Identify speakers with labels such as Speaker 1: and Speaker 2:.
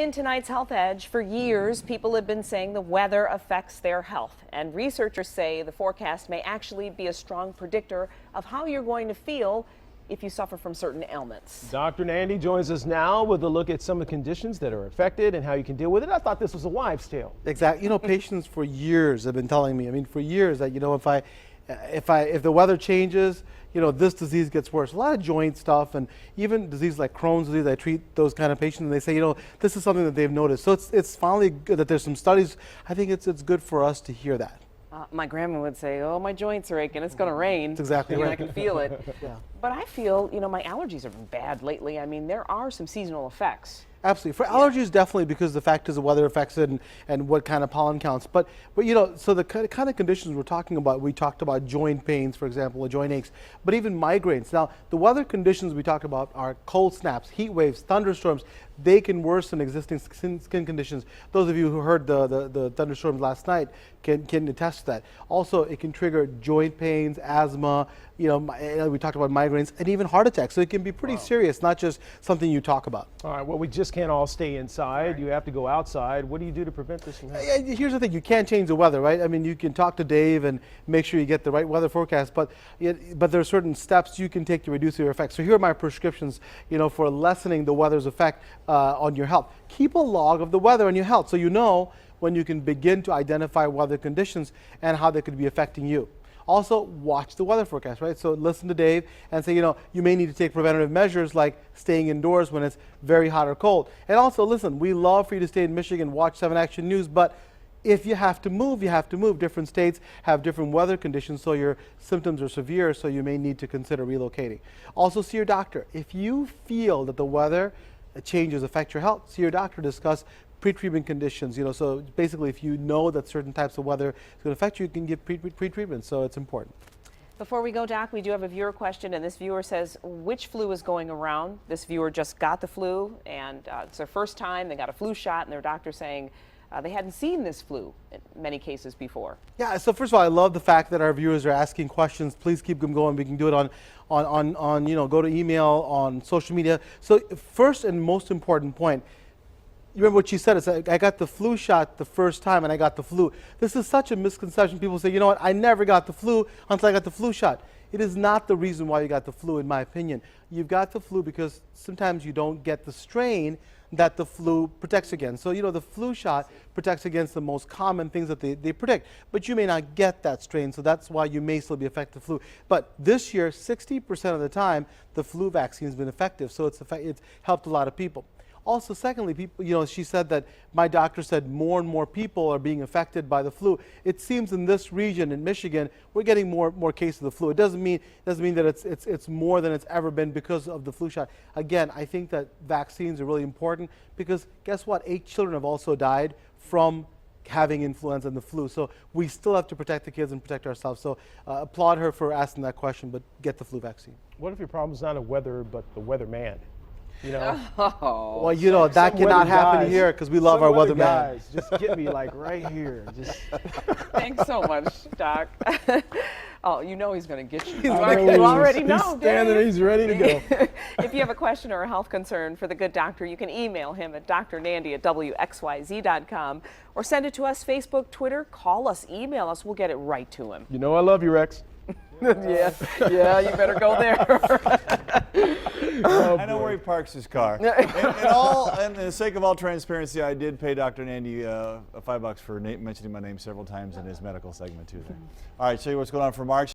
Speaker 1: In tonight's Health Edge, for years, people have been saying the weather affects their health, and researchers say the forecast may actually be a strong predictor of how you're going to feel if you suffer from certain ailments.
Speaker 2: Dr. Nandi joins us now with a look at some of the conditions that are affected and how you can deal with it. I thought this was a wives' tale.
Speaker 3: Exactly. You know, patients for years have been telling me, for years that, if the weather changes, this disease gets worse. A lot of joint stuff and even disease like Crohn's disease, I treat those kind of patients and they say, this is something that they've noticed. So it's finally good that there's some studies. I think it's good for us to hear that.
Speaker 1: My grandma would say, oh, my joints are aching, it's going to rain.
Speaker 3: That's exactly right.
Speaker 1: I can feel it.
Speaker 3: Yeah.
Speaker 1: But I feel, my allergies are bad lately. There are some seasonal effects.
Speaker 3: Absolutely. For allergies, definitely, because the fact is the weather affects it and what kind of pollen counts. But so the kind of conditions we're talking about, we talked about joint pains, for example, or joint aches, but even migraines. Now, the weather conditions we talked about are cold snaps, heat waves, thunderstorms. They can worsen existing skin conditions. Those of you who heard the thunderstorms last night can attest to that. Also, it can trigger joint pains, asthma, we talked about migraines, and even heart attacks. So it can be pretty serious, not just something you talk about.
Speaker 2: All right, well, we just can't all stay inside. You have to go outside. What do you do to prevent this from happening?
Speaker 3: Here's the thing, you can't change the weather, right? You can talk to Dave and make sure you get the right weather forecast, but there are certain steps you can take to reduce your effects. So here are my prescriptions, for lessening the weather's effect on your health. Keep a log of the weather on your health so you know when you can begin to identify weather conditions and how they could be affecting you. Also, watch the weather forecast, right? So listen to Dave and say, you may need to take preventative measures like staying indoors when it's very hot or cold. And also, listen, we love for you to stay in Michigan, watch 7 Action News, but if you have to move, you have to move. Different states have different weather conditions, so your symptoms are severe, so you may need to consider relocating. Also, see your doctor. If you feel that the weather changes affect your health, see your doctor, discuss pre-treatment conditions, so basically if you know that certain types of weather is going to affect you, you can get pre-treatment, so it's important.
Speaker 1: Before we go, Doc, we do have a viewer question, and this viewer says, which flu is going around? This viewer just got the flu, and it's their first time. They got a flu shot, and their doctor saying they hadn't seen this flu in many cases before. Yeah,
Speaker 3: so first of all, I love the fact that our viewers are asking questions. Please keep them going. We can do it on go to email, on social media. So first and most important point, you remember what she said, is I got the flu shot the first time and I got the flu. This is such a misconception. People say, I never got the flu until I got the flu shot. It is not the reason why you got the flu, in my opinion. You've got the flu because sometimes you don't get the strain that the flu protects against. So, the flu shot protects against the most common things that they predict, but you may not get that strain, so that's why you may still be affected with flu. But this year, 60% of the time, the flu vaccine has been effective, so it's helped a lot of people. Also, secondly, people, she said that my doctor said more and more people are being affected by the flu. It seems in this region, in Michigan, we're getting more cases of the flu. It doesn't mean that it's more than it's ever been because of the flu shot. Again, I think that vaccines are really important because guess what? 8 children have also died from having influenza and the flu. So we still have to protect the kids and protect ourselves. So applaud her for asking that question, but get the flu vaccine.
Speaker 2: What if your problem is not a weather, but the weatherman?
Speaker 1: Oh.
Speaker 3: Well, that cannot happen here because we love our weatherman.
Speaker 2: Guys, just get me like right here.
Speaker 1: Thanks so much, Doc. Oh, he's going to get you. You
Speaker 2: already
Speaker 1: know.
Speaker 2: He's standing there, he's ready to go.
Speaker 1: If you have a question or a health concern for the good doctor, you can email him at drnandi@WXYZ.com or send it to us, Facebook, Twitter, call us, email us. We'll get it right to him.
Speaker 2: I love you, Rex.
Speaker 1: Yeah, you better go there.
Speaker 4: I know where he parks his car. In the sake of all transparency, I did pay Dr. Nandi $5 for mentioning my name several times in his medical segment too. There. All right, show you what's going on for March.